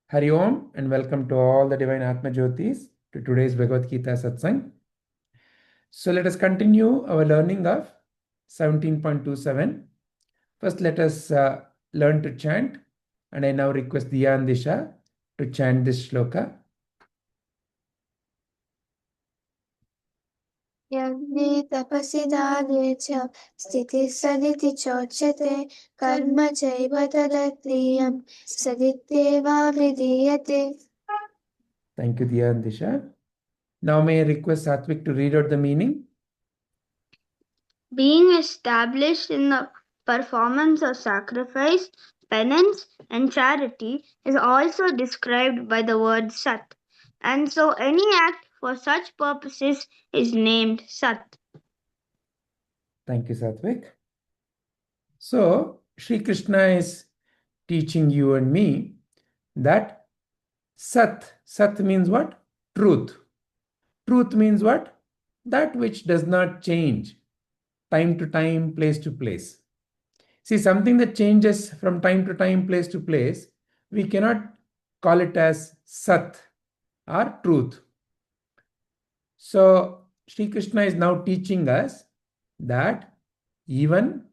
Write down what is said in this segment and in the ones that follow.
Hari Om and welcome to all the divine Atmajyotis to today's Bhagavad Gita Satsang. So let us continue our learning of 17.27. First let us learn to chant, and I now request Diya and Disha to chant this shloka. Yajñe tapasi dāne ca sthitiḥ sthitiḥ chochyate karma chaiva tad-arthīyaṁ evābhidhīyate. Thank you, Diya and Disha. Now may I request Satvik to read out the meaning? Being established in the performance of sacrifice, penance, and charity is also described by the word sat, and so any act for such purposes is named sat. Thank you, Satvik. So, Sri Krishna is teaching you and me that Sat means what? Truth. Truth means what? That which does not change time to time, place to place. See, something that changes from time to time, place to place, we cannot call it as Sat or truth. So, Sri Krishna is now teaching us that even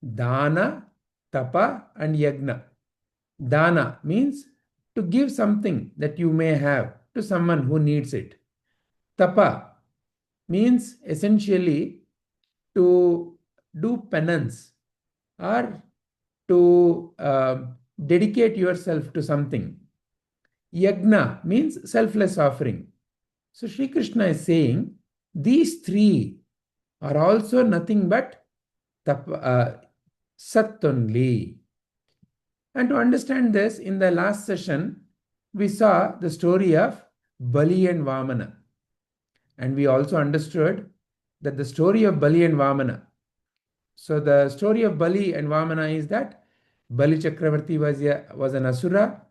dāna, tapa, and yajña. Dāna means to give something that you may have to someone who needs it. Tapa means essentially to do penance or to dedicate yourself to something. Yajna means selfless offering. So Sri Krishna is saying these three are also nothing but Sat only. And to understand this, in the last session, we saw the story of Bali and Vamana. And we also understood that the story of Bali and Vamana. So the story of Bali and Vamana is that Bali Chakravarti was an Asura,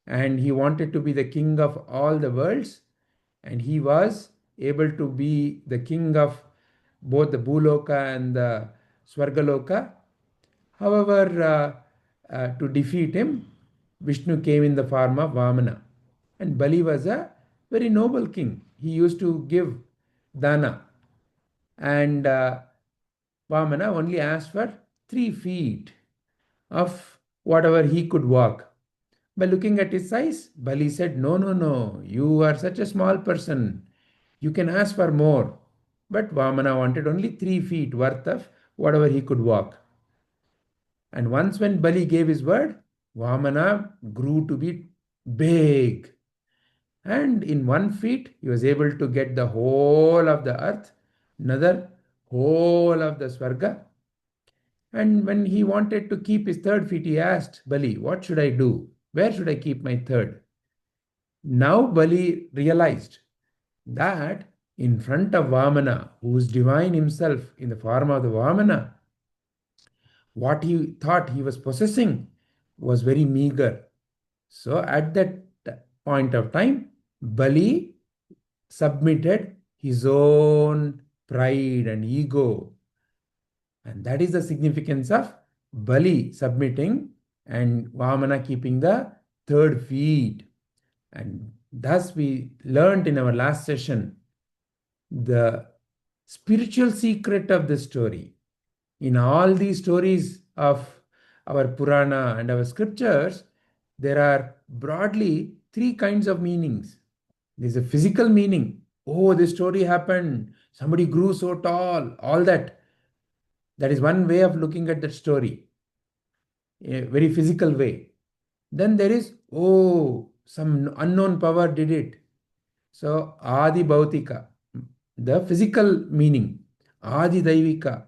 and he wanted to be the king of all the worlds. And he was able to be the king of both the Bhuloka and the Swargaloka. However, to defeat him, Vishnu came in the form of Vamana. And Bali was a very noble king. He used to give dāna. And Vamana only asked for 3 feet of whatever he could walk. By looking at his size, Bali said, no, you are such a small person. You can ask for more. But Vamana wanted only 3 feet worth of whatever he could walk. And once when Bali gave his word, Vamana grew to be big. And in 1 feet, he was able to get the whole of the earth, another whole of the Swarga. And when he wanted to keep his 3rd feet, he asked Bali, what should I do? Where should I keep my 3rd? Now Bali realized that in front of Vamana, who is divine himself in the form of the Vamana, what he thought he was possessing was very meager. So at that point of time, Bali submitted his own pride and ego. And that is the significance of Bali submitting and Vamana keeping the 3rd feet. And thus we learned in our last session the spiritual secret of the story. In all these stories of our Purana and our scriptures, there are broadly 3 kinds of meanings. There's a physical meaning. Oh, this story happened. Somebody grew so tall. All that. That is one way of looking at that story. A very physical way. Then there is, oh, some unknown power did it. So, Adi Bhautika, the physical meaning. Adi Daivika,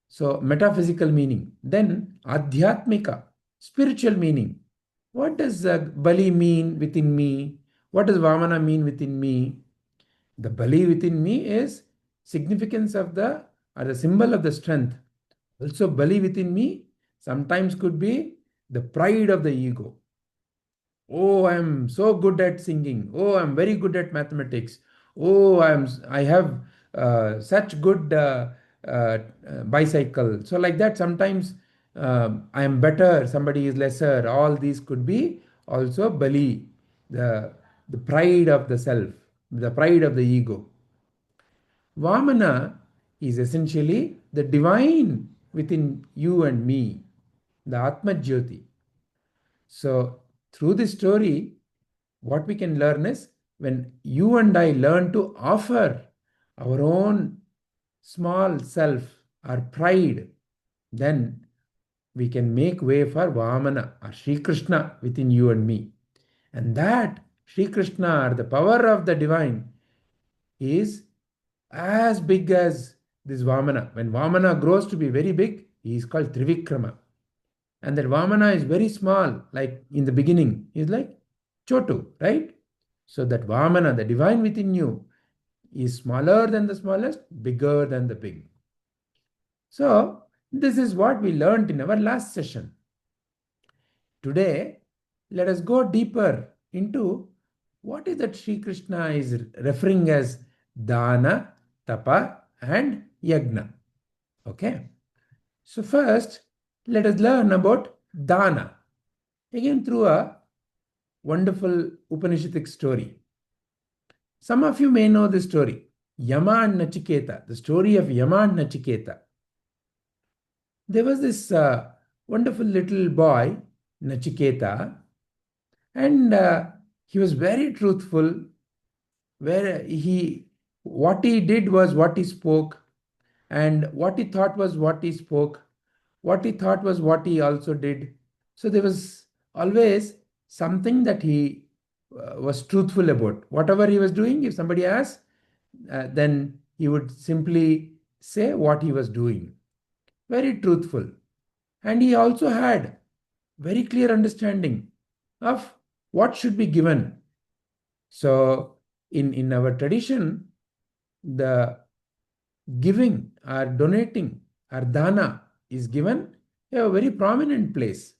so metaphysical meaning. Then Adhyatmika, spiritual meaning. What does Bali mean within me? What does Vamana mean within me? The Bali within me is significance of the symbol of the strength. Also Bali within me sometimes could be the pride of the ego. Oh, I am so good at singing. Oh, I am very good at mathematics. Oh, I have such good bicycle. So like that, sometimes I am better, somebody is lesser. All these could be also Bali. the pride of the self, the pride of the ego. Vamana is essentially the divine within you and me, the Atmajyoti. So through this story, what we can learn is, when you and I learn to offer our own small self, our pride, then we can make way for Vamana or Sri Krishna within you and me. And that Sri Krishna, or the power of the divine, is as big as this Vamana. When Vamana grows to be very big, he is called Trivikrama. And that Vamana is very small, like in the beginning, is like Chotu, right? So that Vamana, the divine within you, is smaller than the smallest, bigger than the big. So this is what we learned in our last session. Today, let us go deeper into what is that Sri Krishna is referring as dāna, tapa, and yajña. Okay. So first, let us learn about dāna. Again, through a wonderful Upanishadic story. Some of you may know this story, Yama and Nachiketa, the story of Yama and Nachiketa. There was this wonderful little boy, Nachiketa, and he was very truthful. What he did was what he spoke, and what he thought was what he spoke, what he thought was what he also did. So there was always something that he was truthful about. Whatever he was doing, if somebody asked, then he would simply say what he was doing. Very truthful. And he also had very clear understanding of what should be given. So in our tradition, the giving or donating or dāna is given a very prominent place.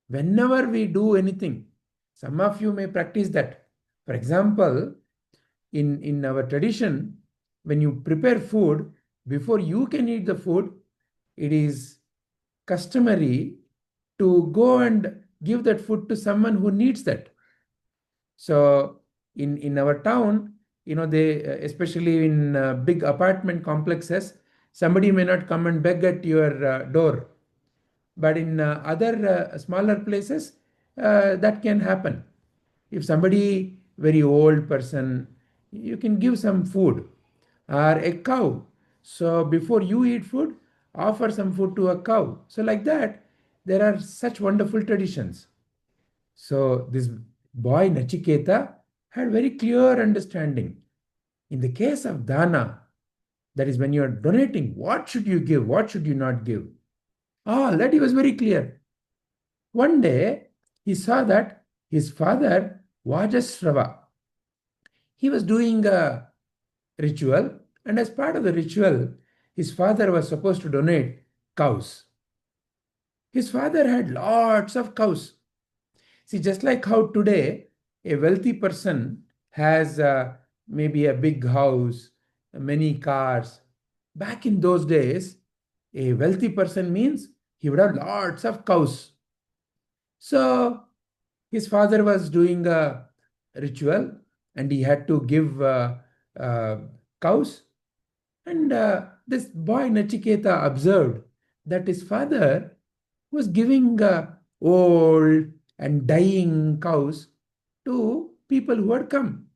Whenever we do anything, some of you may practice that. For example, in our tradition, when you prepare food, before you can eat the food, it is customary to go and give that food to someone who needs that. So in our town, they, especially in big apartment complexes, somebody may not come and beg at your door. But in other smaller places, that can happen. If somebody, very old person, you can give some food, or a cow. So before you eat food, offer some food to a cow. So like that, there are such wonderful traditions. So this boy Nachiketa had very clear understanding. In the case of dāna, that is when you are donating, what should you give, what should you not give? All that he was very clear. One day, he saw that his father, Vajasrava, he was doing a ritual, and as part of the ritual, his father was supposed to donate cows. His father had lots of cows. See, just like how today a wealthy person has maybe a big house, many cars, back in those days, a wealthy person means he would have lots of cows. So his father was doing a ritual and he had to give cows. And this boy Nachiketa observed that his father was giving old and dying cows to people who had come.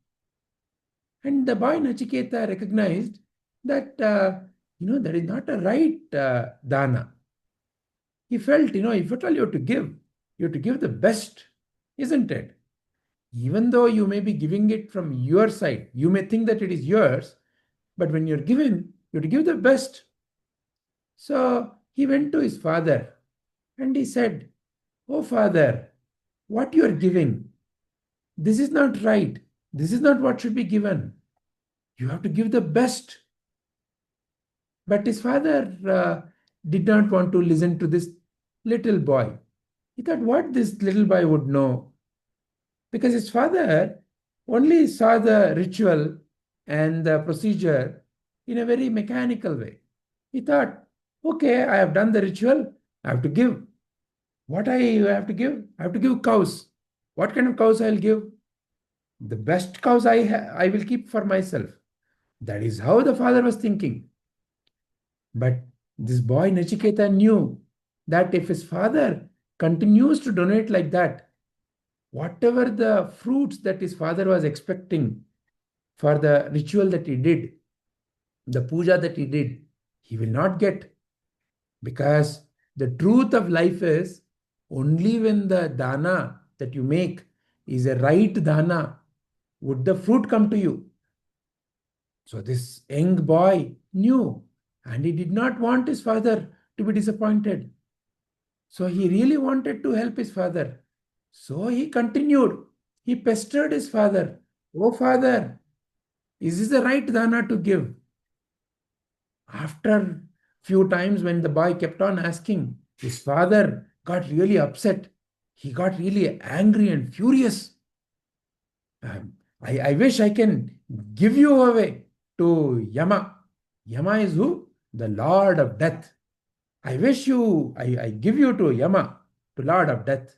And the boy Nachiketa recognized that, that is not a right dāna. He felt, if at all you have to give the best, isn't it? Even though you may be giving it from your side, you may think that it is yours, but when you're giving, you have to give the best. So he went to his father and he said, "Oh father, what you are giving, this is not right. This is not what should be given. You have to give the best." But his father did not want to listen to this little boy. He thought what this little boy would know, because his father only saw the ritual and the procedure in a very mechanical way. He thought, okay, I have done the ritual, I have to give. What I have to give? I have to give cows. What kind of cows I'll give? The best cows I will keep for myself. That is how the father was thinking. But this boy Nachiketa knew that if his father continues to donate like that, whatever the fruits that his father was expecting for the ritual that he did, the puja that he did, he will not get. Because the truth of life is only when the dana that you make is a right dana would the fruit come to you. So this young boy knew, and he did not want his father to be disappointed. So he really wanted to help his father. So he continued. He pestered his father. Oh, father, is this the right dana to give? After few times when the boy kept on asking, his father got really upset. He got really angry and furious. I wish I can give you away to Yama. Yama is who? The Lord of Death. I wish I give you to Yama, to Lord of Death.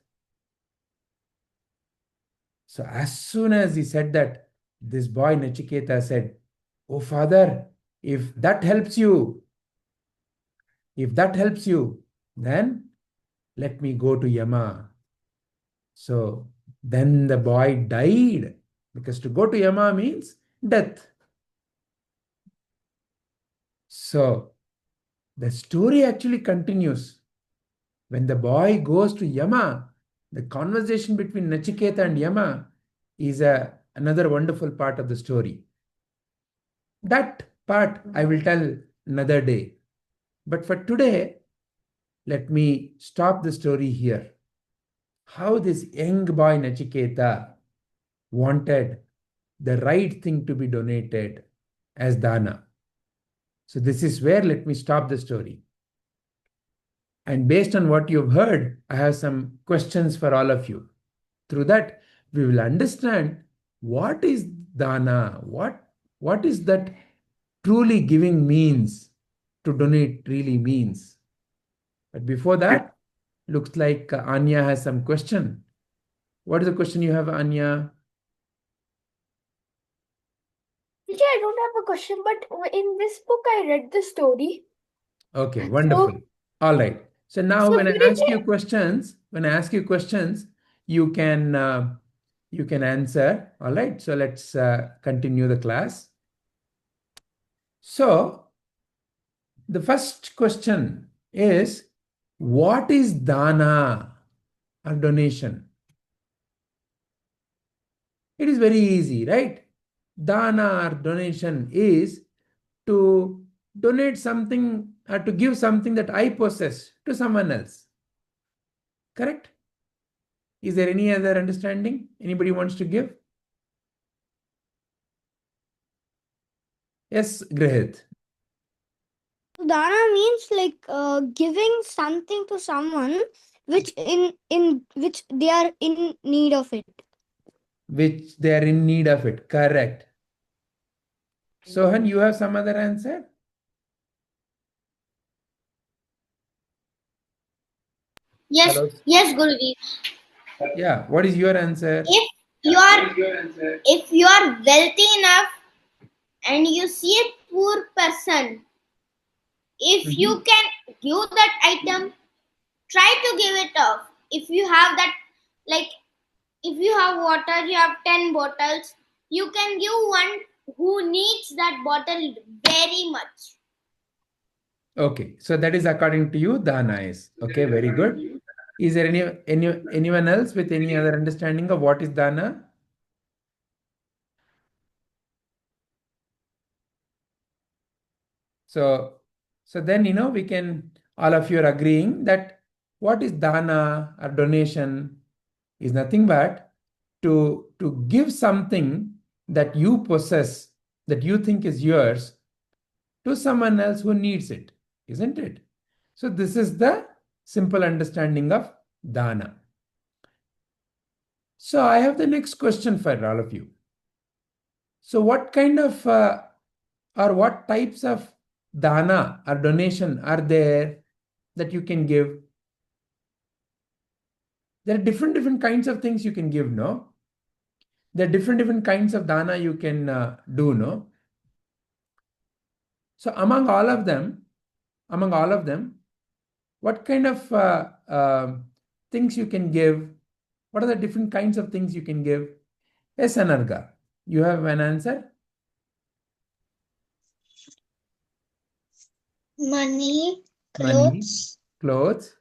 So as soon as he said that, this boy Nachiketa said, oh father, if that helps you, then let me go to Yama. So then the boy died, because to go to Yama means death. So the story actually continues. When the boy goes to Yama, the conversation between Nachiketa and Yama is another wonderful part of the story. That part I will tell another day. But for today, let me stop the story here. How this young boy Nachiketa wanted the right thing to be donated as dana. So this is where let me stop the story. And based on what you've heard, I have some questions for all of you. Through that, we will understand what is dana, what is that truly giving means, to donate really means. But before that, looks like Anya has some question. What is the question you have, Anya? Teacher, I don't have a question, but in this book I read the story. Okay, wonderful. All right. So now when I ask you questions, you can answer. All right. So let's continue the class. So the first question is, what is dana or donation? It is very easy, right? Dana or donation is to donate something or to give something that I possess to someone else. Correct? Is there any other understanding? Anybody wants to give? Yes, Grahit. Dana means like giving something to someone which which they are in need of it. Which they are in need of it. Correct. Sohan, you have some other answer? Yes, Hello. yes, Guruji. Yeah. What is your answer? If you are wealthy enough and you see a poor person, if you can give that item, try to give it off. If you have that, like if you have water, you have 10 bottles, you can give one who needs that bottle very much. Okay. So that is according to you, dana is. Okay, very good. Is there anyone else with any other understanding of what is dana? So then, we can, all of you are agreeing that what is dana or donation is nothing but to give something that you possess, that you think is yours, to someone else who needs it, isn't it? So this is the simple understanding of dana. So I have the next question for all of you. So what kind of or what types of dana or donation are there that you can give? There are different kinds of things you can give, no? There are different kinds of dana you can do, no? So among all of them, what kind of things you can give? What are the different kinds of things you can give? Yes, Anarga, you have an answer? Money, Money, clothes.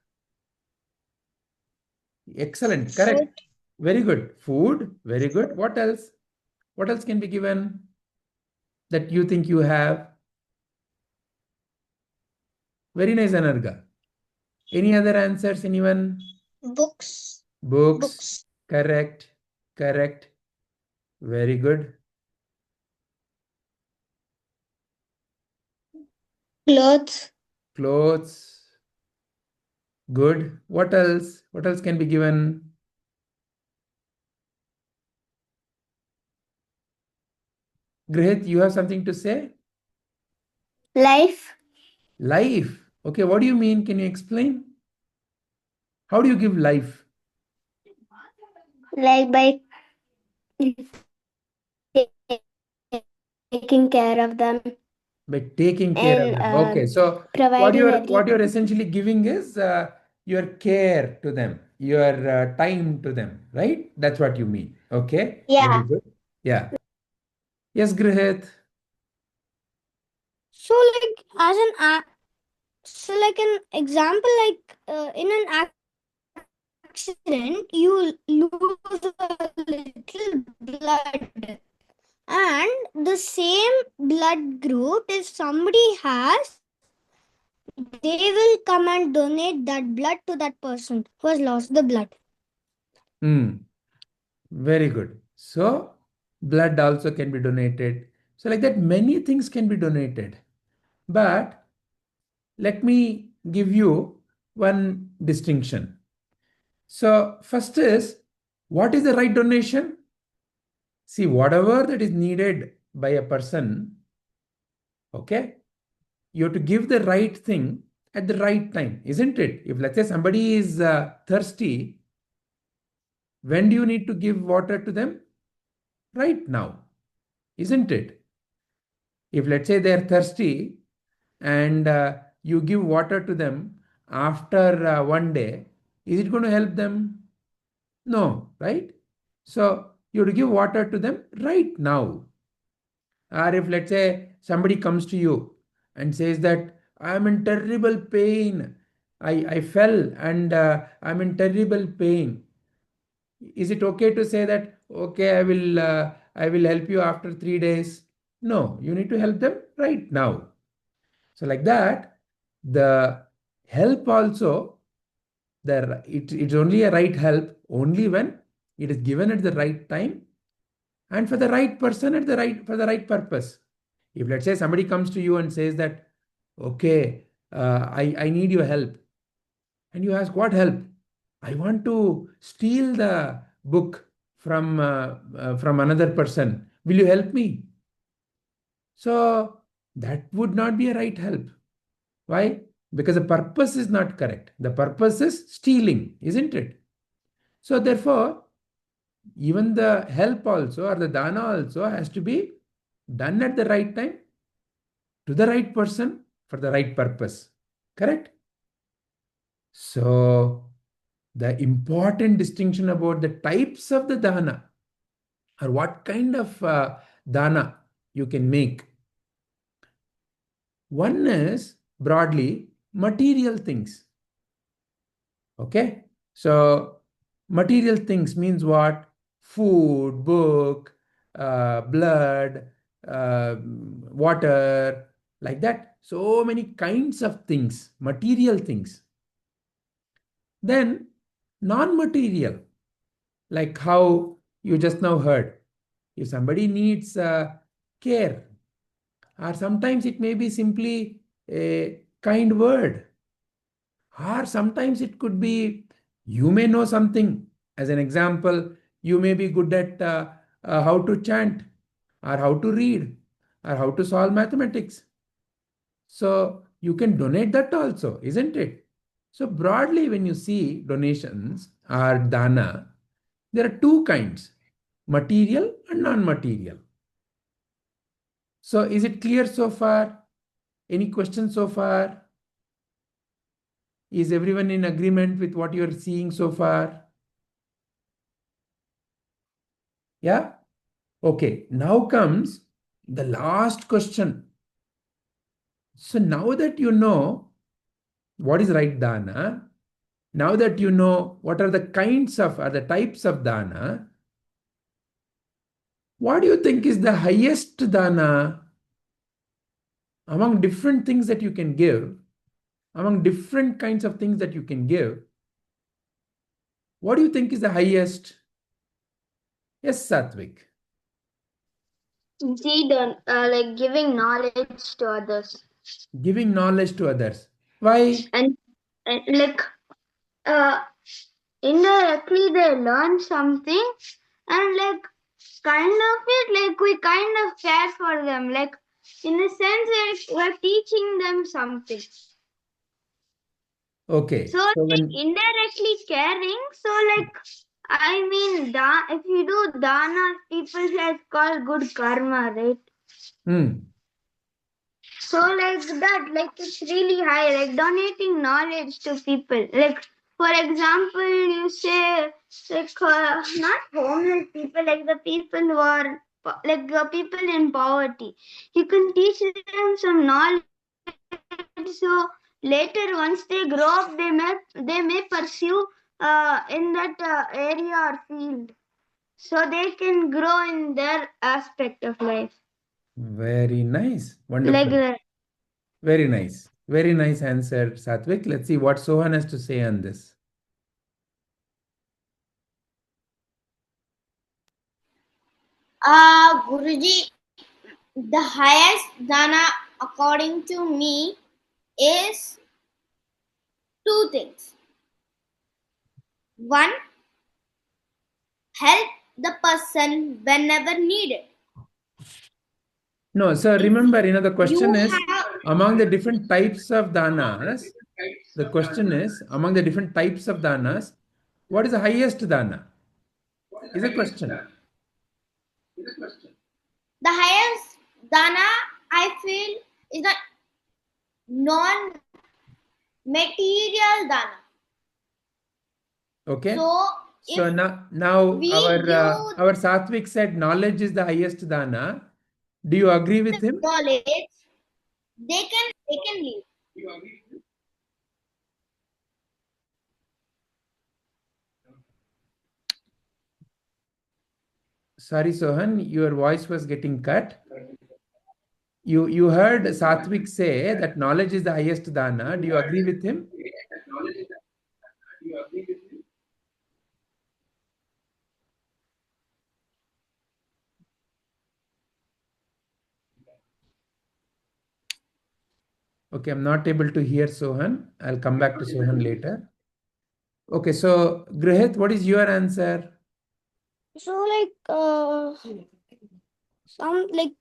Excellent, correct. food, Very good. Food, very good. What else? What else can be given that you think you have? Very nice, Anarga. Any other answers, anyone? books, Books. Correct. Correct. Very good. clothes, Clothes. Good. What else? What else can be given? Grihit, you have something to say? Life. Life. Okay, what do you mean? Can you explain? How do you give life? Like by taking care of them By taking care of and them. Okay, so providing what you're everything. essentially giving is your care to them, your time to them, right? That's what you mean. Okay. Yeah. Very good. Yeah. Yes, Grihit. So, like, as an so like an example, like in an accident, you lose a little blood, and the same blood group, if somebody has, they will come and donate that blood to that person who has lost the blood. Very good. So blood also can be donated. So like that, many things can be donated. But let me give you one distinction. So first is, what is the right donation? See, whatever that is needed by a person, okay, you have to give the right thing at the right time, isn't it? If let's say somebody is thirsty, when do you need to give water to them? Right now, isn't it? If let's say they're thirsty and you give water to them after 1 day, is it going to help them? No, right? So you have to give water to them right now. Or if let's say somebody comes to you and says that I'm in terrible pain, I fell and I'm in terrible pain. Is it okay to say that, okay, I will help you after 3 days? No, you need to help them right now. So like that, the help also, it's only a right help only when it is given at the right time and for the right person for the right purpose. If let's say somebody comes to you and says that, okay, I need your help, and you ask, what help? I want to steal the book from another person. Will you help me? So that would not be a right help. Why? Because the purpose is not correct. The purpose is stealing, isn't it? So therefore, even the help also or the dana also has to be done at the right time, to the right person, for the right purpose. Correct? So the important distinction about the types of the dana or what kind of dana you can make. One is broadly material things. Okay, so material things means what? Food, book, blood, water, like that. So many kinds of things, material things. Then non-material, like how you just now heard. If somebody needs care, or sometimes it may be simply a kind word, or sometimes it could be you may know something. As an example, you may be good at how to chant, or how to read, or how to solve mathematics. So you can donate that also, isn't it? So broadly, when you see donations or dana, there are two kinds. material and non-material. So is it clear so far? Any questions so far? Is everyone in agreement with what you're seeing so far? Yeah? Okay, now comes the last question. So now that you know what is right dana, now that you know what are the kinds of, or the types of dana, what do you think is the highest dana among different things that you can give, among different kinds of things that you can give? What do you think is the highest? Yes, Satvik. Like giving knowledge to others. Giving knowledge to others. Why? And like indirectly they learn something, and like kind of it, like we kind of care for them, like in a sense like we're teaching them something. Okay. So So like when, indirectly caring. So like I mean, if you do dana, people say it's called good karma, right? So like that, like it's really high, like donating knowledge to people. Like for example, you say like not homeless people, like the people who are like the people in poverty. You can teach them some knowledge, so later once they grow up, they may pursue in that area or field, so they can grow in their aspect of life. very nice. Wonderful. Like that. Very nice. Very nice answer, Satvik. Let's see what Sohan has to say on this. Guruji, the highest dana according to me is two things. One, help the person whenever needed. No, so remember, the question You is have among the different types of danas. The question is among the different types of danas, what is the highest dana? Is a question. the highest dana I feel is the non-material dana. Okay. So So if now we our Satvik said knowledge is the highest dana. Do you agree with him? knowledge, they can leave. Sorry, Sohan, your voice was getting cut. You heard Satvik say that knowledge is the highest dana. Do you agree with him? Okay, I'm not able to hear Sohan. I'll come back to Sohan later. Okay, so Grihit, what is your answer? So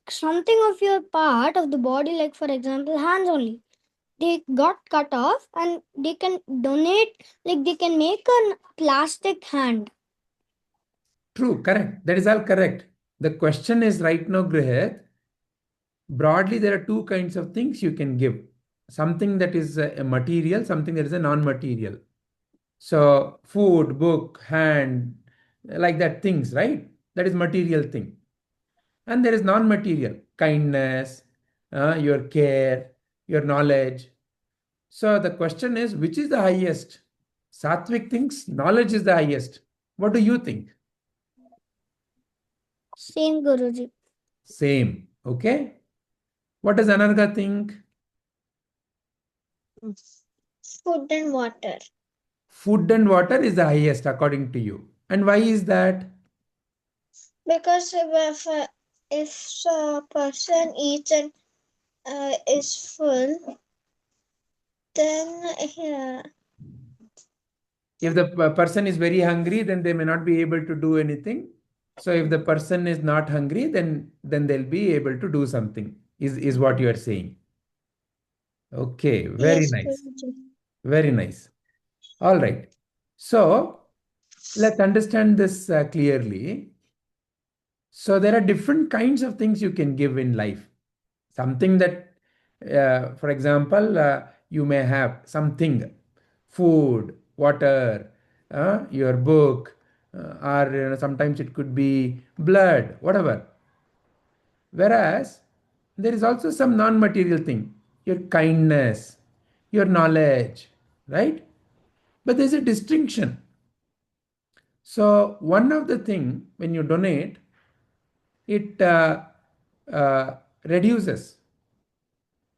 something of your part of the body, like for example hands only, they got cut off and they can donate, like they can make a plastic hand. True, correct. That is all correct. The question is right now, Grihit, broadly there are two kinds of things you can give. Something that is a material, something that is a non-material. So food, book, hand, like that things, right? That is material thing. And there is non-material, kindness, your care, your knowledge. So the question is, which is the highest? Satvik thinks knowledge is the highest. What do you think? Same, Guruji. Same. Okay. What does Anarga think? Food and water. Food and water is the highest according to you. And why is that? Because if a person eats and is full, then If the person is very hungry, then they may not be able to do anything. So if the person is not hungry, then they'll be able to do something, is what you are saying. Okay, very yes, nice. Guruji. Very nice. All right. So let's understand this clearly. So there are different kinds of things you can give in life. Something that, for example, you may have something, food, water, your book, or sometimes it could be blood, whatever. Whereas there is also some non-material thing, your kindness, your knowledge, right? But there's a distinction. So one of the thing when you donate, it reduces.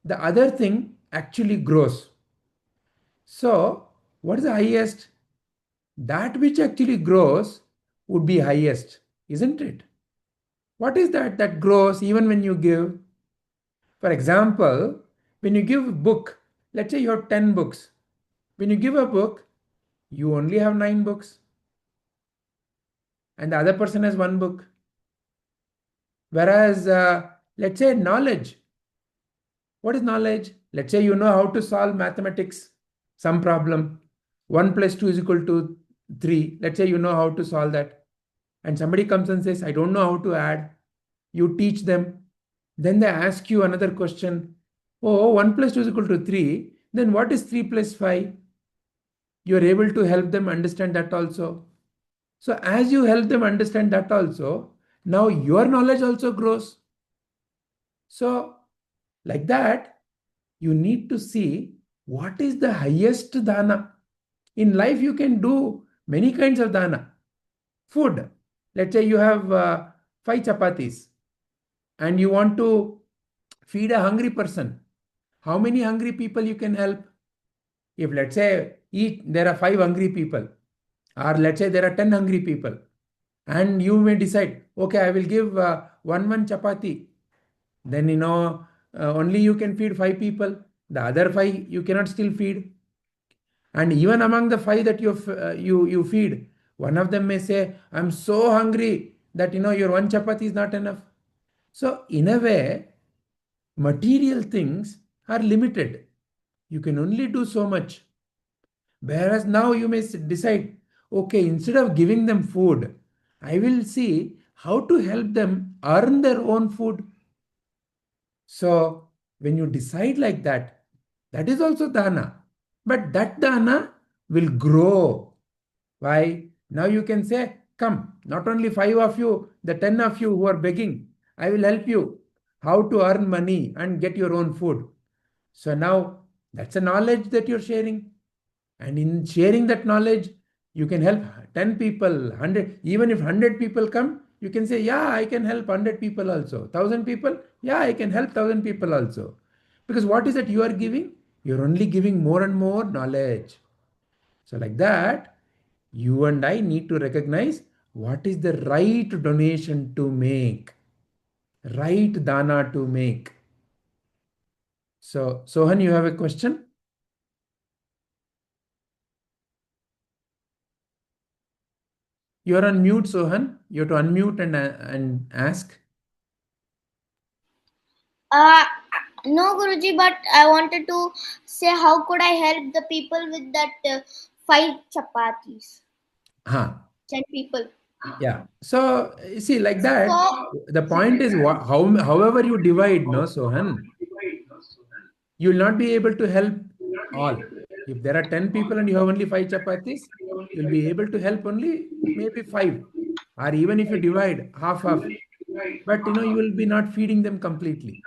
The other thing actually grows. So what is the highest? That which actually grows would be highest, isn't it? What is that grows even when you give? For example, when you give a book, let's say you have 10 books. When you give a book, you only have 9 books. And the other person has 1 book. Whereas, let's say knowledge. What is knowledge? Let's say you know how to solve mathematics, some problem. 1 plus 2 is equal to 3. Let's say you know how to solve that. And somebody comes and says, I don't know how to add. You teach them. Then they ask you another question. Oh, 1 plus 2 is equal to 3. Then what is 3 plus 5? You're able to help them understand that also. So as you help them understand that also, now your knowledge also grows. So like that, you need to see what is the highest dana. In life, you can do many kinds of dana. Food. Let's say you have 5 chapatis and you want to feed a hungry person. How many hungry people you can help? If let's say there are 5 hungry people, or let's say there are 10 hungry people, and you may decide, okay, I will give one chapati. Then only you can feed 5 people. The other 5 you cannot still feed. And even among the 5 that you feed, one of them may say, I'm so hungry that your 1 chapati is not enough. So in a way, material things are limited. You can only do so much. Whereas now you may decide, okay, instead of giving them food, I will see how to help them earn their own food. So when you decide like that, that is also dana. But that dana will grow. Why? Now you can say, come, not only 5 of you, the 10 of you who are begging, I will help you how to earn money and get your own food. So now that's a knowledge that you're sharing. And in sharing that knowledge, you can help 10 people, 100. Even if 100 people come, you can say, yeah, I can help 100 people also. 1,000 people, yeah, I can help 1,000 people also. Because what is that you are giving? You're only giving more and more knowledge. So like that, you and I need to recognize what is the right donation to make, right dana to make. So, Sohan, you have a question? You're on mute, Sohan. You have to unmute and ask. No, Guruji, but I wanted to say how could I help the people with that 5 chapatis? 10 people. Yeah. So you see, like that, So, the point is however you divide, no, Sohan, you will not be able to help all. If there are 10 people and you have only 5 chapatis, you'll be able to help only maybe 5. Or even if you divide half, but you will be not feeding them completely.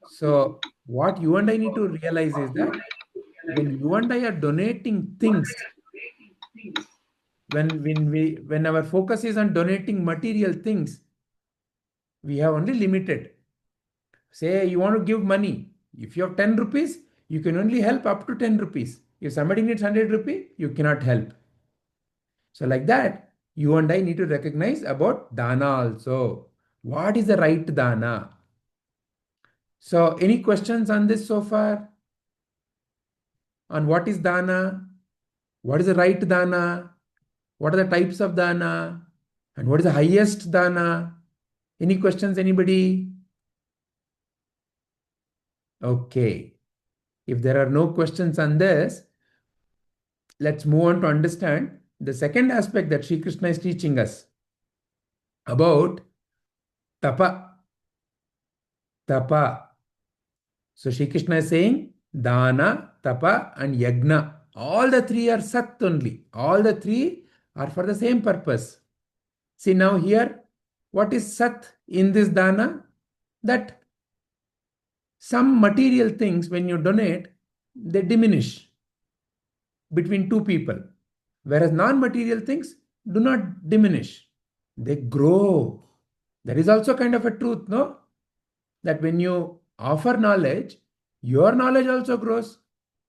So what you and I need to realize is that when you and I are donating things, when our focus is on donating material things, we have only limited. Say you want to give money. If you have 10 rupees, you can only help up to 10 rupees. If somebody needs 100 rupees, you cannot help. So like that, you and I need to recognize about dana also. What is the right dana? So any questions on this so far? On what is dana? What is the right dana? What are the types of dana? And what is the highest dana? Any questions, anybody? Okay. If there are no questions on this, let's move on to understand the second aspect that Sri Krishna is teaching us about Tapa. Tapa. So Shri Krishna is saying dāna, tapa and yajña. All the three are sat only. All the three are for the same purpose. See now here, what is sat in this dāna? That some material things, when you donate, they diminish between two people. Whereas non-material things do not diminish. They grow. There is also kind of a truth, no? That when you offer knowledge, your knowledge also grows.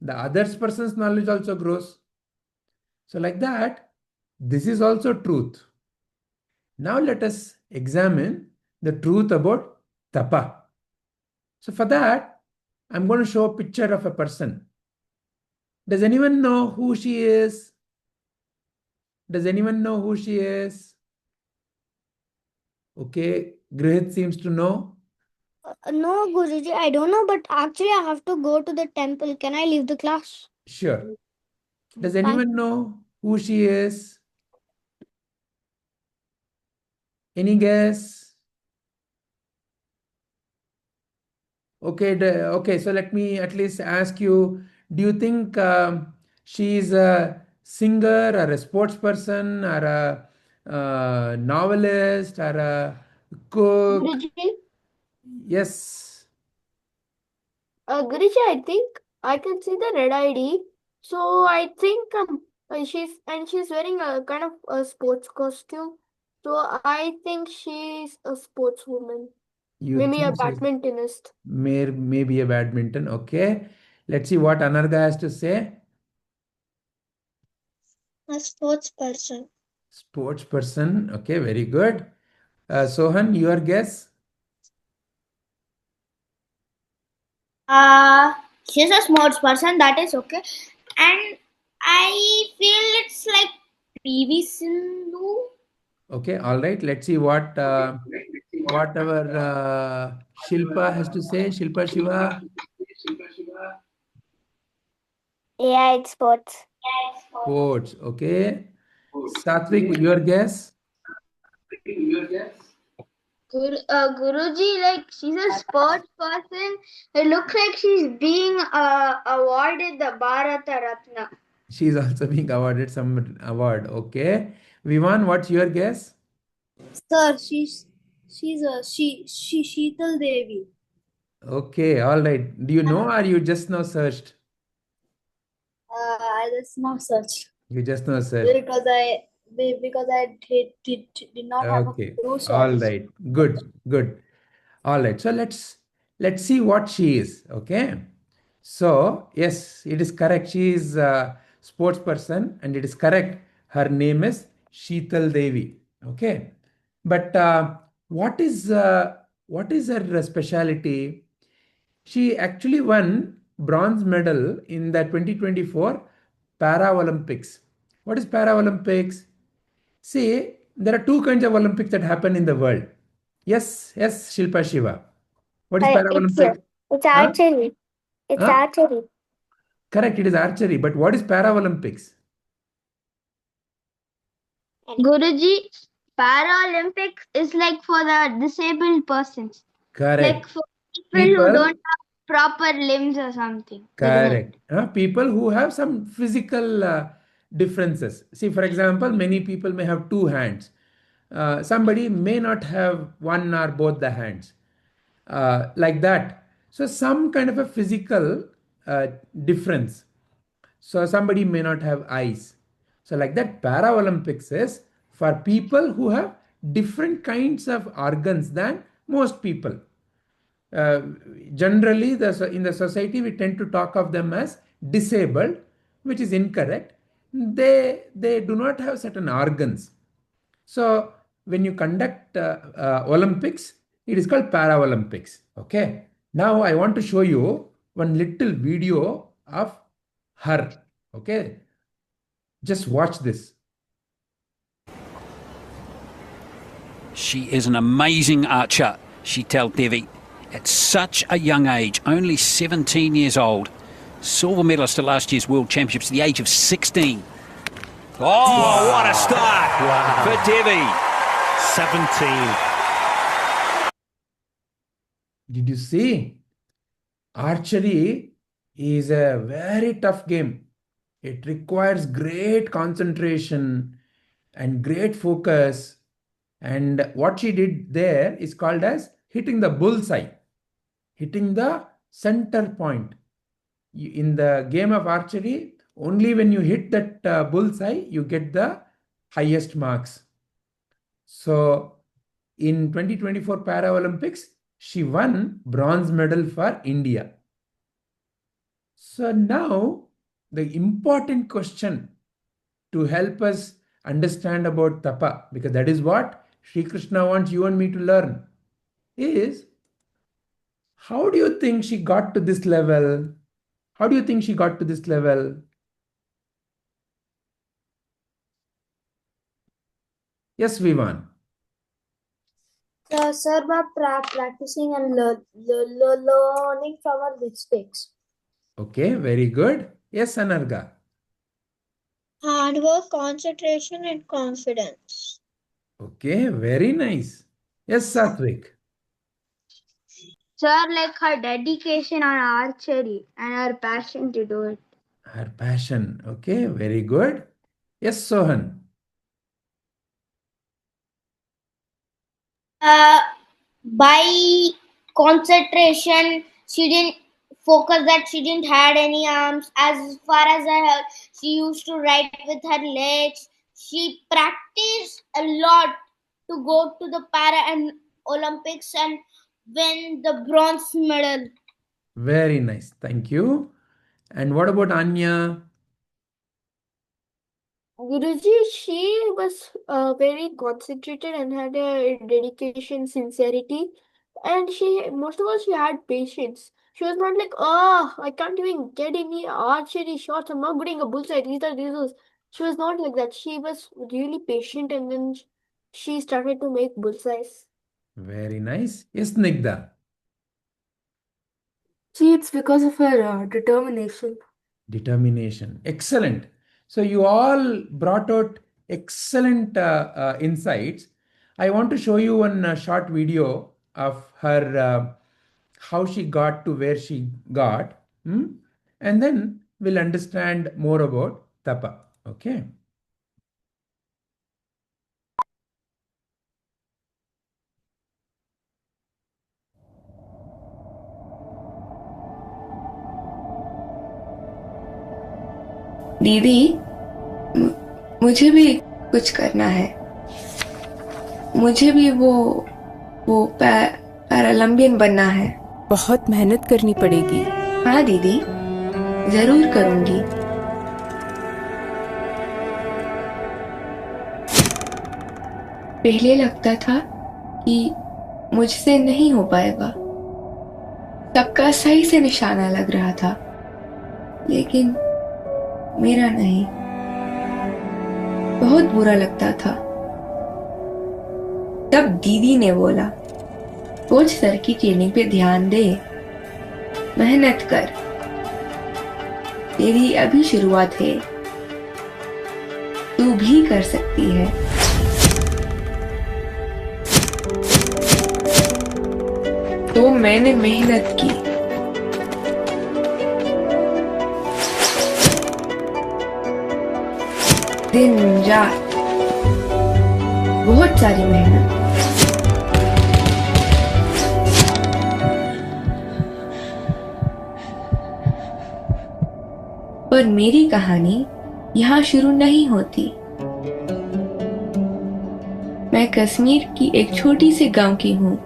The other person's knowledge also grows. So like that, this is also truth. Now let us examine the truth about tapa. So for that, I'm going to show a picture of a person. Does anyone know who she is? Does anyone know who she is? Okay, Grihit seems to know. No, Guruji, I don't know, but actually I have to go to the temple. Can I leave the class? Sure. Does anyone know who she is? Any guess? Okay, okay, so let me at least ask you, do you think she is a singer or a sports person or a novelist or a cook? Guruji, Yes. Guruji, I think I can see the red ID. So I think she's wearing a kind of a sports costume. So I think she's a sportswoman. You Maybe a think she's badmintonist. maybe a badminton. Okay. Let's see what Anarga has to say. A sports person. Sports person. Okay, very good. Sohan, your guess? She's a sports person, that is okay. And I feel it's like PV Sindhu. Okay, all right. Let's see what our Shilpa has to say. Shilpa Shiva. Yeah, it's sports. Sports. Okay. Satvik, your guess? Guruji, like she's a sports person. It looks like she's being awarded the Bharata Ratna. She's also being awarded some award. Okay. Vivan, what's your guess? Sir, she's Sheetal Devi. Okay, all right. Do you know or you just now searched? I just now searched You just now searched. because I did not have Okay. a clue. All right. Good. All right. So let's see what she is. Okay. So yes, it is correct. She is a sports person, and it is correct. Her name is Sheetal Devi. Okay. But what is her speciality? She actually won bronze medal in the 2024 Paralympics. What is Paralympics? See, there are two kinds of Olympics that happen in the world. Yes, Shilpa Shiva. What is Paralympics? It's archery. It's Huh? archery. Correct, it is archery. But what is Paralympics? Guruji, Paralympics is like for the disabled persons. Correct. Like for people who don't have proper limbs or something. Correct. People who have some physical differences. See, for example, many people may have two hands. Somebody may not have one or both the hands. Like that. So some kind of a physical difference. So somebody may not have eyes. So like that, Paralympics is for people who have different kinds of organs than most people. Generally, in the society, we tend to talk of them as disabled, which is incorrect. They do not have certain organs. So when you conduct Olympics, it is called Paralympics. Okay. Now I want to show you one little video of her. Okay. Just watch this. She is an amazing archer, Sheetal Devi. At such a young age, only 17 years old. Silver medalist at last year's World Championships at the age of 16. Oh, what a start for Devi. 17. Did you see? Archery is a very tough game. It requires great concentration and great focus. And what she did there is called as hitting the bullseye, hitting the center point. In the game of archery, only when you hit that bullseye, you get the highest marks. So in 2024 Paralympics, she won bronze medal for India. So now the important question to help us understand about tapa, because that is what Sri Krishna wants you and me to learn, is how do you think she got to this level? How do you think she got to this level? Yes, Vivan. Sir, by practicing and learning from our mistakes. Okay, very good. Yes, Anarga. Hard work, concentration, and confidence. Okay, very nice. Yes, Satvik. Sir, like her dedication on archery and her passion to do it. Her passion. Okay, very good. Yes, Sohan. By concentration, she didn't focus that she didn't had any arms. As far as I heard, she used to write with her legs. She practiced a lot to go to the Para and Olympics and win the bronze medal. Very nice. Thank you. And what about Anya? Guruji, she was very concentrated and had a dedication, sincerity, and most of all, she had patience. She was not like, oh, I can't even get any archery shots. I'm not getting a bullseye. These. She was not like that. She was really patient, and then she started to make bullseyes. Very nice. Yes, Nigda. See, it's because of her determination. Determination. Excellent. So you all brought out excellent insights. I want to show you one short video of her, how she got to where she got. And then we'll understand more about tapa. Okay. दीदी, मुझे भी कुछ करना है. मुझे भी वो पैरालंबियन बनना है. बहुत मेहनत करनी पड़ेगी. हाँ दीदी, जरूर करूंगी. पहले लगता था कि मुझसे नहीं हो पाएगा. सबका सही से निशाना लग रहा था, लेकिन मेरा नहीं. बहुत बुरा लगता था. तब दीदी ने बोला, कोच सर की ट्रेनिंग पे ध्यान दे, मेहनत कर. तेरी अभी शुरुआत है, तू भी कर सकती है. तो मैंने मेहनत की. दिन रात बहुत सारी मेहनत. पर मेरी कहानी यहाँ शुरू नहीं होती. मैं कश्मीर की एक छोटी सी गांव की हूँ.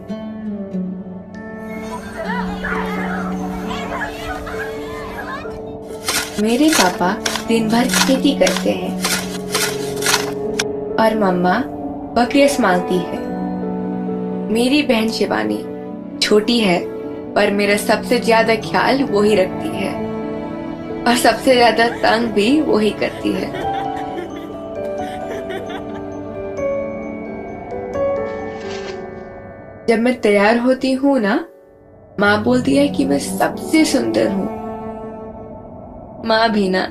मेरे पापा दिन भर खेती करते हैं और मम्मा बकरियां संभालती है. मेरी बहन शिवानी छोटी है, पर मेरा सबसे ज्यादा ख्याल वो ही रखती है और सबसे ज्यादा तंग भी वो ही करती है. जब मैं तैयार होती हूँ ना, माँ बोलती है कि मैं सबसे सुंदर हूँ. माँ भी ना,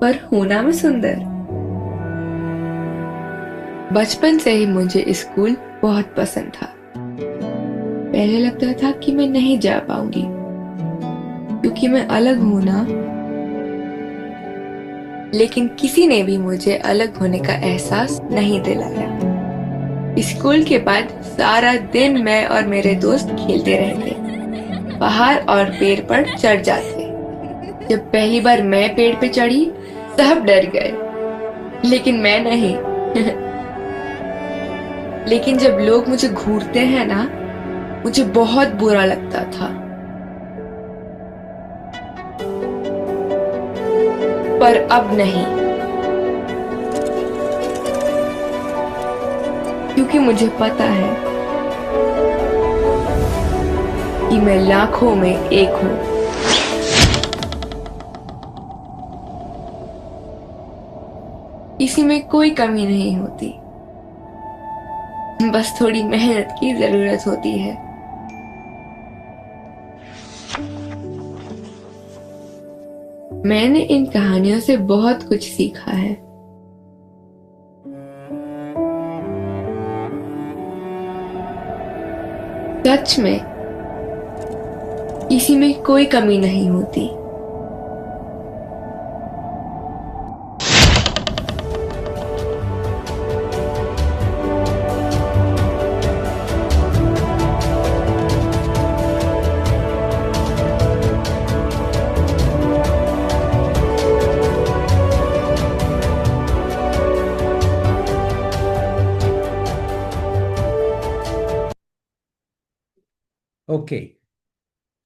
पर हूं ना मैं सुंदर. बचपन से ही मुझे स्कूल बहुत पसंद था. पहले लगता था कि मैं नहीं जा पाऊंगी क्योंकि मैं अलग हूं ना, लेकिन किसी ने भी मुझे अलग होने का एहसास नहीं दिलाया। स्कूल के बाद सारा दिन मैं और मेरे दोस्त खेलते रहते, पहाड़ और पेड़ पर चढ़ जाते। जब पहली बार मैं पेड़ पे चढ़ी सब डर गए, लेकिन मैं नहीं। लेकिन जब लोग मुझे घूरते हैं ना, मुझे बहुत बुरा लगता था। पर अब नहीं, क्योंकि मुझे पता है कि मैं लाखों में एक हूं। किसी में कोई कमी नहीं होती, बस थोड़ी मेहनत की जरूरत होती है। मैंने इन कहानियों से बहुत कुछ सीखा है। सच में किसी में कोई कमी नहीं होती। Okay,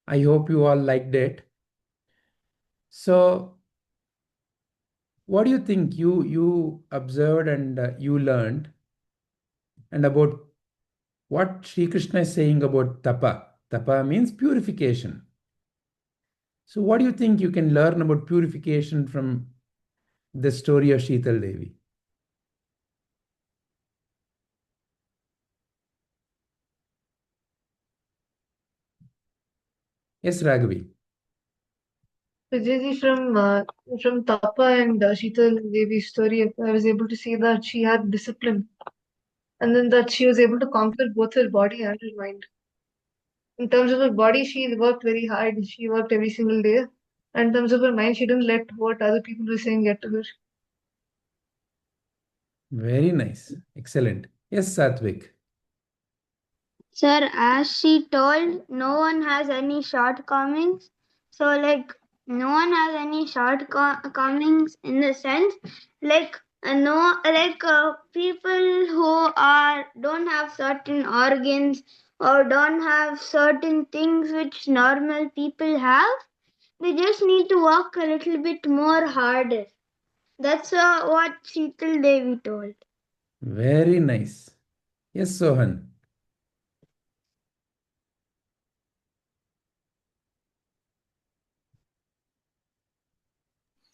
I hope you all liked it. So, what do you think you observed and you learned, and about what Sri Krishna is saying about tapa? Tapa means purification. So, what do you think you can learn about purification from the story of Sheetal Devi? Yes, Raghavi. Vijayji, from Tapa and Sheetal Devi's story, I was able to see that she had discipline, and then that she was able to conquer both her body and her mind. In terms of her body, she worked very hard. She worked every single day. And in terms of her mind, she didn't let what other people were saying get to her. Very nice. Excellent. Yes, Satvik. Sir, as she told, no one has any shortcomings. So, like, no one has any shortcomings in the sense, like, people who don't have certain organs or don't have certain things which normal people have, they just need to work a little bit more harder. That's what Sheetal Devi told. Very nice. Yes, Sohan.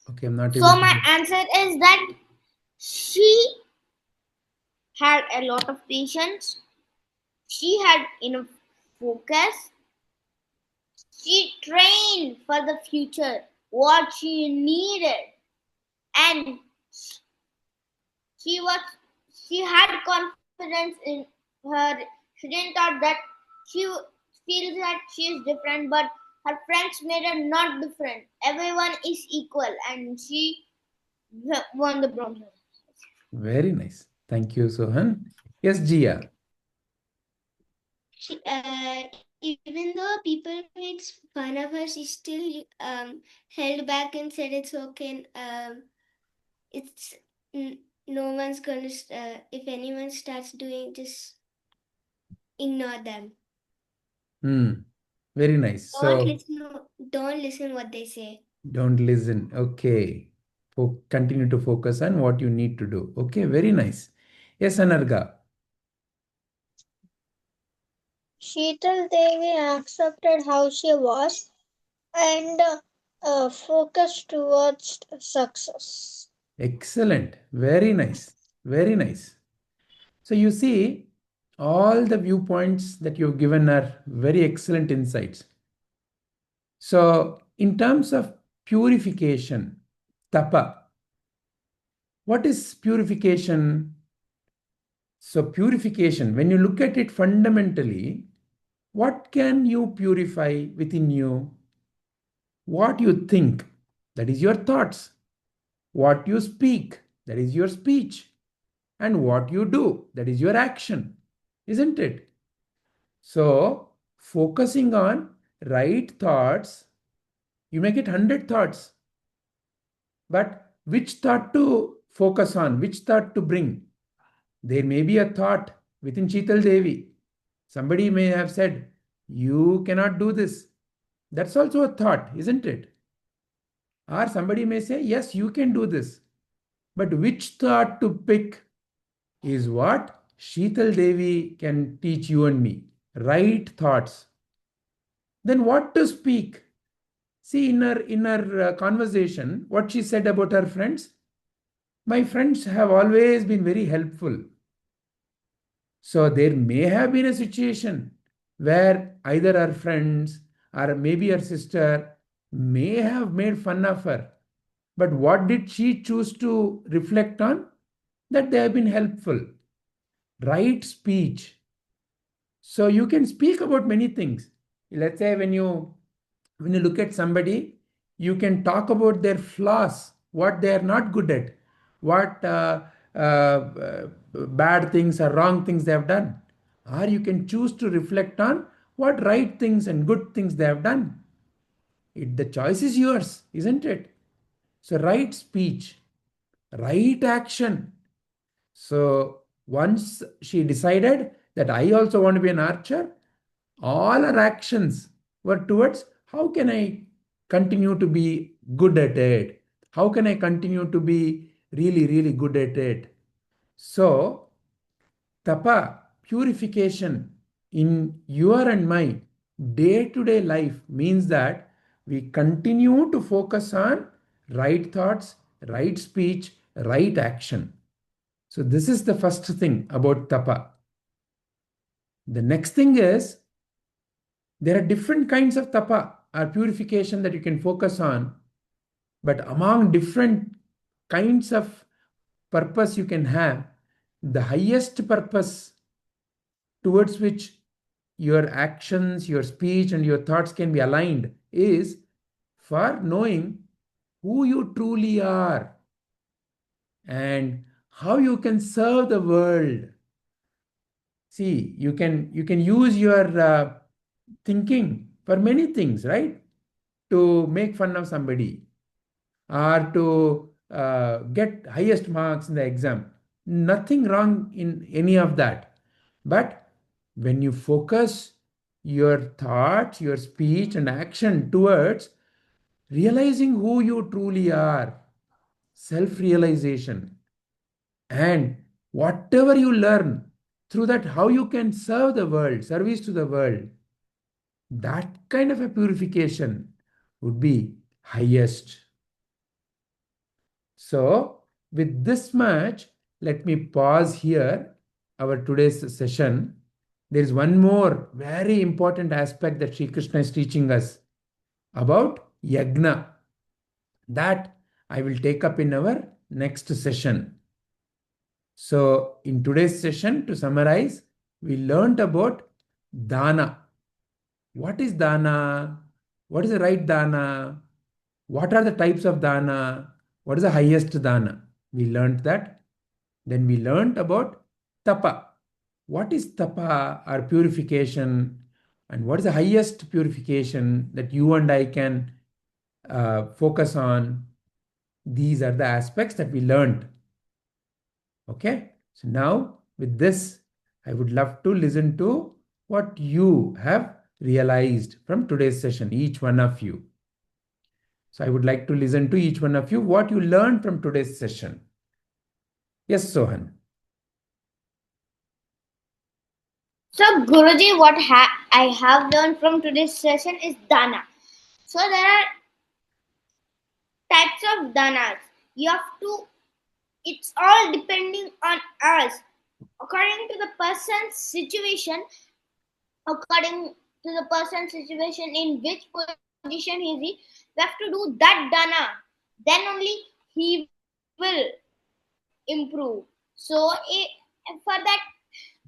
Okay, I'm not able So to. my answer is that she had a lot of patience. She had enough focus. She trained for the future what she needed, and she had confidence in her. She didn't thought that she feels that she is different, but her friends made her not different. Everyone is equal, and she won the bronze medal. Very nice. Thank you, Sohan. Yes, Jia. Even though people made fun of her, she still held back and said it's okay. It's no one's gonna. If anyone starts doing, just ignore them. Very nice. Don't listen what they say. Don't listen. Okay. Continue to focus on what you need to do. Okay, very nice. Yes, Anarga. Sheetal Devi accepted how she was and focused towards success. Excellent. Very nice. Very nice. So you see, all the viewpoints that you've given are very excellent insights. So in terms of purification, tapa, what is purification? So purification, when you look at it fundamentally, what can you purify within you? What you think, that is your thoughts. What you speak, that is your speech. And what you do, that is your action, isn't it? So, focusing on right thoughts, you may get 100 thoughts. But which thought to focus on, which thought to bring? There may be a thought within Sheetal Devi. Somebody may have said, you cannot do this. That's also a thought, isn't it? Or somebody may say, yes, you can do this. But which thought to pick is what Sheetal Devi can teach you and me. Right thoughts. Then what to speak? See, in her conversation, what she said about her friends. My friends have always been very helpful. So there may have been a situation where either her friends or maybe her sister may have made fun of her. But what did she choose to reflect on? That they have been helpful. Right speech. So you can speak about many things. Let's say when you look at somebody, you can talk about their flaws, what they are not good at, what bad things or wrong things they have done. Or you can choose to reflect on what right things and good things they have done. The choice is yours, isn't it? So right speech, right action. So once she decided that I also want to be an archer, all her actions were towards how can I continue to be good at it? How can I continue to be really, really good at it? So, tapa, purification in your and my day-to-day life means that we continue to focus on right thoughts, right speech, right action. So this is the first thing about tapa. The next thing is, there are different kinds of tapa or purification that you can focus on, but among different kinds of purpose you can have, the highest purpose towards which your actions, your speech, and your thoughts can be aligned is for knowing who you truly are and how you can serve the world. See, you can use your thinking for many things, right? To make fun of somebody or to get highest marks in the exam. Nothing wrong in any of that. But when you focus your thoughts, your speech and action towards realizing who you truly are, self-realization, and whatever you learn through that, how you can serve the world, service to the world, that kind of a purification would be highest. So, with this much, let me pause here our today's session. There is one more very important aspect that Sri Krishna is teaching us about yajna. That I will take up in our next session. So, in today's session, to summarize, we learned about dāna. What is dāna? What is the right dāna? What are the types of dāna? What is the highest dāna? We learned that. Then we learned about tapa. What is tapa or purification? And what is the highest purification that you and I can focus on? These are the aspects that we learned. Okay. So now with this, I would love to listen to what you have realized from today's session, each one of you. So I would like to listen to each one of you, what you learned from today's session. Yes, Sohan. So, Guruji, what I have learned from today's session is dāna. So, there are types of dānas. You have to, it's all depending on us. According to the person's situation, in which position he is, we have to do that dāna. Then only he will improve. So, for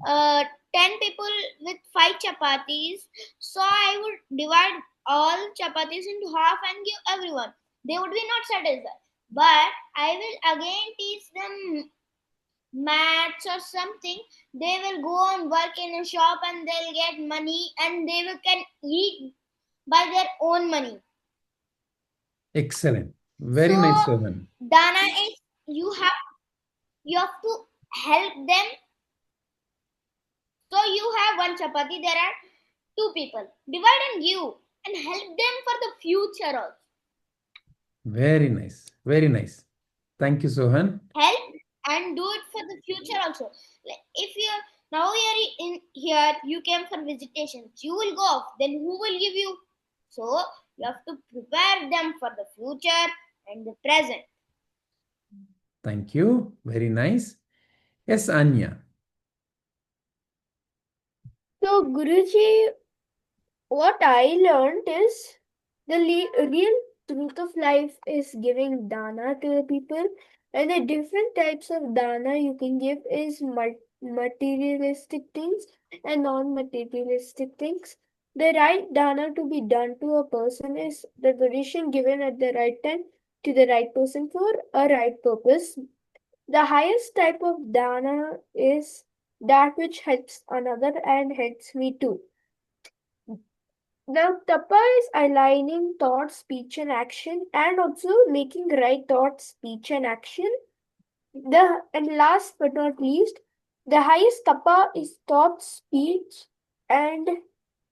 that 10 people with 5 chapatis, so I would divide all chapatis into half and give everyone. They would be not satisfied. But I will again teach them maths or something. They will go and work in a shop and they'll get money and they can eat by their own money. Excellent. Very nice, Sohan. Dana is you have to help them. So you have one chapati, there are 2 people. Divide and give and help them for the future also. Very nice. Very nice. Thank you, Sohan. Help and do it for the future also. If you're now you're in here, you came for visitations, you will go off, then who will give you? So you have to prepare them for the future and the present. Thank you. Very nice. Yes, Anya. So, Guruji, what I learned is the real truth of life is giving dana to the people, and the different types of dana you can give is materialistic things and non-materialistic things. The right dana to be done to a person is the donation given at the right time to the right person for a right purpose. The highest type of dana is that which helps another and helps me too. Now, tapa is aligning thought, speech, and action, and also making right thought, speech, and action. And last but not least, the highest tapa is thought, speech, and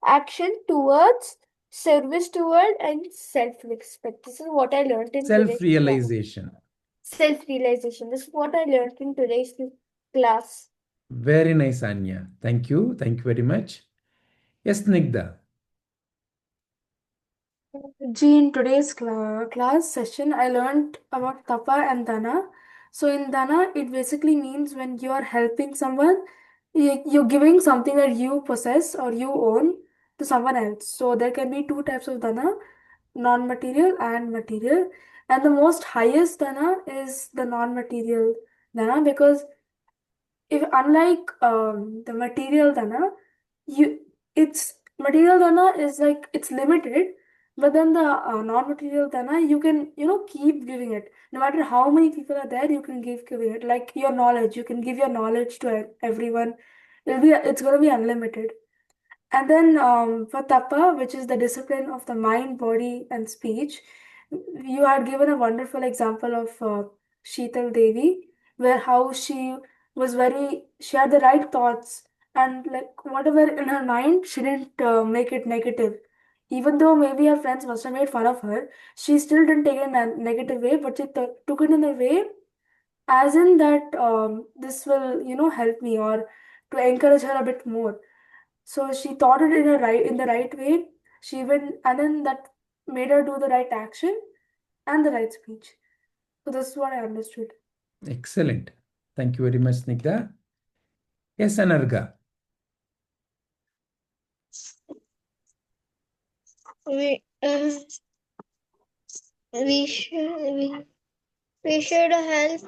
action towards service to world and self-respect. This is what I learned in today's Self-realization. Self-realization. This is what I learned in today's class. Very nice, Anya. Thank you. Thank you very much. Yes, Snigdha. In today's class session, I learned about tapa and dana. So in dana, it basically means when you are helping someone, you're giving something that you possess or you own to someone else. So there can be 2 types of dana, non-material and material. And the most highest dana is the non-material dana, because if unlike the material dana, it's material dana is like it's limited, but then the non-material dana you can keep giving it. No matter how many people are there, you can giving it. Like your knowledge, you can give your knowledge to everyone. It's going to be unlimited. And then for tapa, which is the discipline of the mind, body, and speech, you had given a wonderful example of Sheetal Devi, where how she had the right thoughts, and like whatever in her mind, she didn't make it negative. Even though maybe her friends must have made fun of her, she still didn't take it in a negative way, but she took it in a way as in that this will help me, or to encourage her a bit more. So she thought it in the right way. She went, and then that made her do the right action and the right speech. So this is what I understood. Excellent. Thank you very much, Snigdha. Yes, Anarga. We should help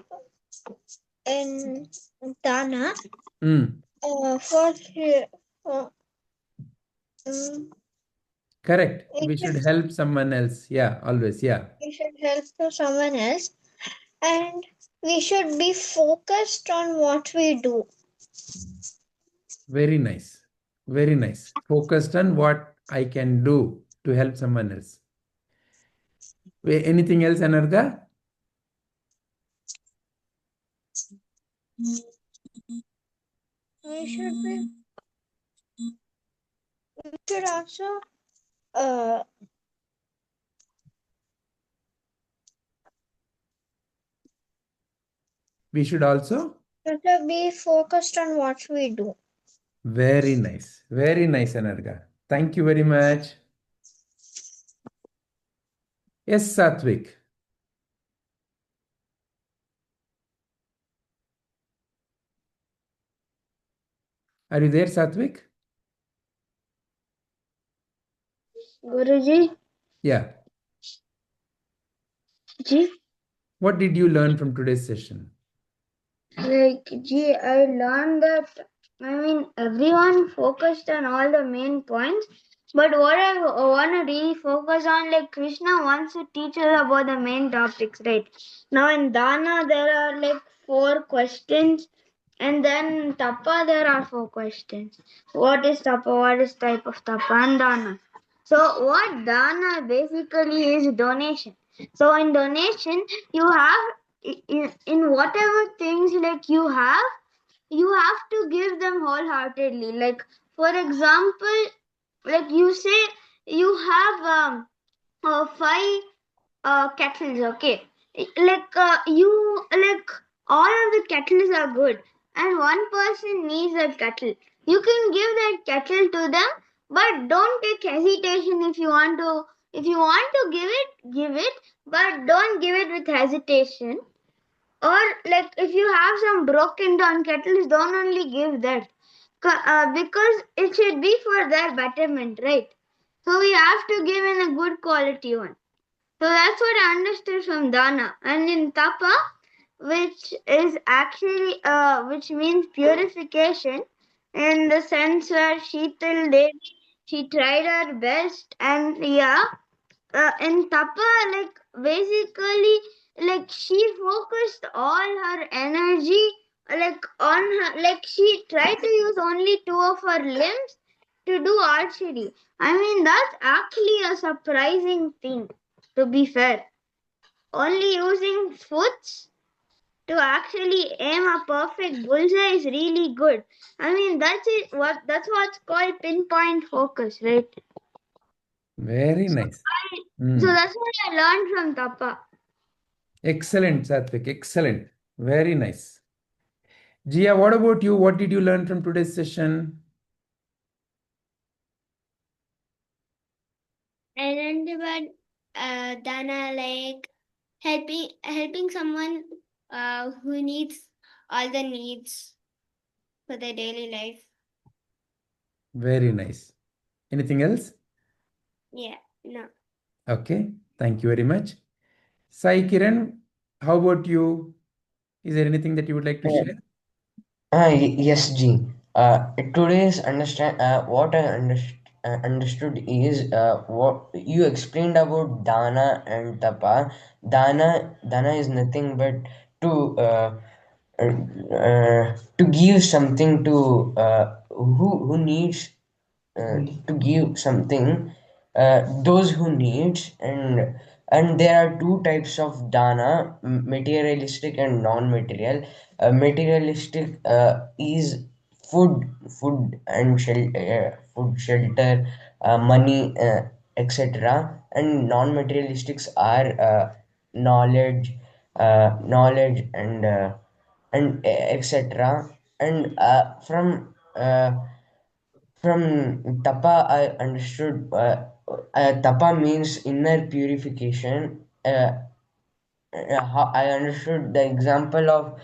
in dana Correct. We should help someone else. Yeah, always. Yeah. We should help someone else, and we should be focused on what we do. Very nice. Very nice. Focused on what I can do to help someone else. Anything else, Anarga? We should also we should also be focused on what we do. Very nice. Very nice, Anarga. Thank you very much. Yes, Satvik. Are you there, Satvik? Guruji? Yeah. Ji? What did you learn from today's session? Like, I learned that I mean, everyone focused on all the main points, but what I want to really focus on, like Krishna wants to teach us about the main topics, right? Now in Dana there are like 4 questions, and then Tapa there are 4 questions. What is Tapa? What is type of Tapa and Dana? So what Dana basically is donation. So in donation you have in whatever things like you have to give them wholeheartedly. Like for example, like you say you have 5 kettles, okay? Like you like all of the kettles are good, and one person needs a kettle. You can give that kettle to them, but don't take hesitation if you want to. If you want to give it, but don't give it with hesitation. Or like if you have some broken down kettles, don't only give that. Because it should be for their betterment, right? So we have to give in a good quality one. So that's what I understood from Dana. And in Tapa, which is actually which means purification, in the sense where Sheetal Devi, she tried her best, and yeah, in Tapa, like basically, like she focused all her energy, like on her, like she tried to use only 2 of her limbs to do archery. I mean, that's actually a surprising thing, to be fair. Only using foots to actually aim a perfect bullseye is really good. I mean, that's it. That's what's called pinpoint focus, right? Very nice. So that's what I learned from Tapa. Excellent, Satvik. Excellent. Very nice. Jia, what about you? What did you learn from today's session? I learned about Dana, like helping someone who needs all the needs for their daily life. Very nice. Anything else? Yeah, no. Okay. Thank you very much. Sai Kiran, how about you? Is there anything that you would like to share? Yes, G. Today's understand what I understood is what you explained about dana and tapa. Dana is nothing but to give something to who needs to give something those who needs, and there are 2 types of dana, materialistic and non-material. Materialistic is food and shelter, money, etc. And non-materialistics are knowledge and etc. And from tapa, I understood tapa means inner purification. I understood the example of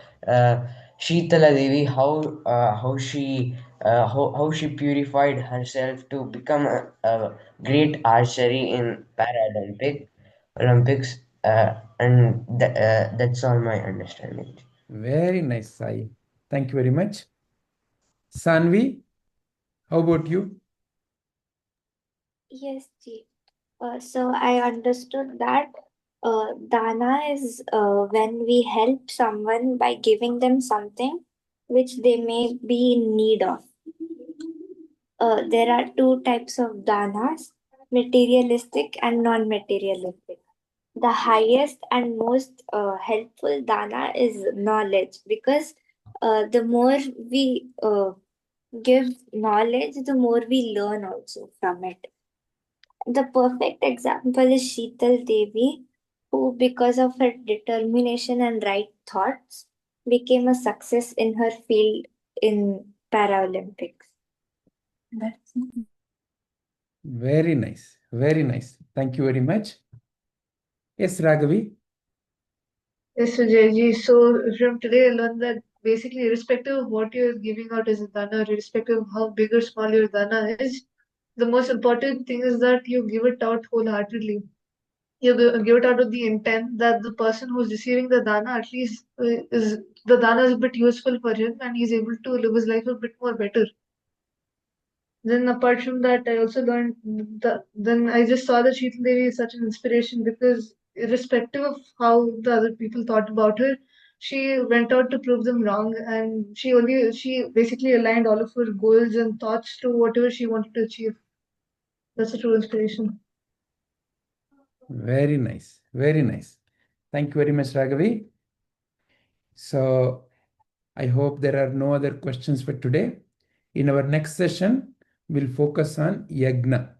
Sheetala Devi, how she purified herself to become a great archery in Olympics, and that's all my understanding. Very nice, Sai. Thank you very much. Sanvi, how about you? Yes, Ji. So I understood that dana is when we help someone by giving them something which they may be in need of. There are 2 types of danas, materialistic and non-materialistic. The highest and most helpful dana is knowledge, because the more we give knowledge, the more we learn also from it. The perfect example is Sheetal Devi, who, because of her determination and right thoughts, became a success in her field in Paralympics. That's Very nice. Very nice. Thank you very much. Yes, Raghavi. Yes, Sujayji. So from today, I learned that basically, irrespective of what you're giving out as a dana, irrespective of how big or small your dana is, the most important thing is that you give it out wholeheartedly. you give it out of the intent that the person who's receiving the dana at least is the dana is a bit useful for him and he's able to live his life a bit more better. Then apart from that, I also learned then I just saw that Sheetal Devi is such an inspiration because irrespective of how the other people thought about her, she went out to prove them wrong, and she basically aligned all of her goals and thoughts to whatever she wanted to achieve. That's a true inspiration. Very nice. Very nice. Thank you very much, Raghavi. So I hope there are no other questions for today. In our next session, we'll focus on yajna.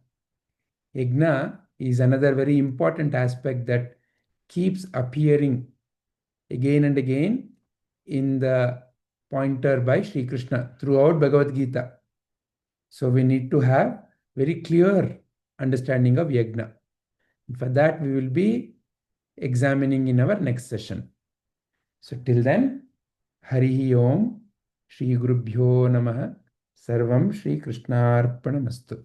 Yajna is another very important aspect that keeps appearing again and again in the pointer by Sri Krishna throughout Bhagavad Gita. So we need to have very clear understanding of yajna. For that, we will be examining in our next session. So till then, Harihi Om, Shri Gurubhyo Namaha, Sarvam Shri Krishnarpanamastu.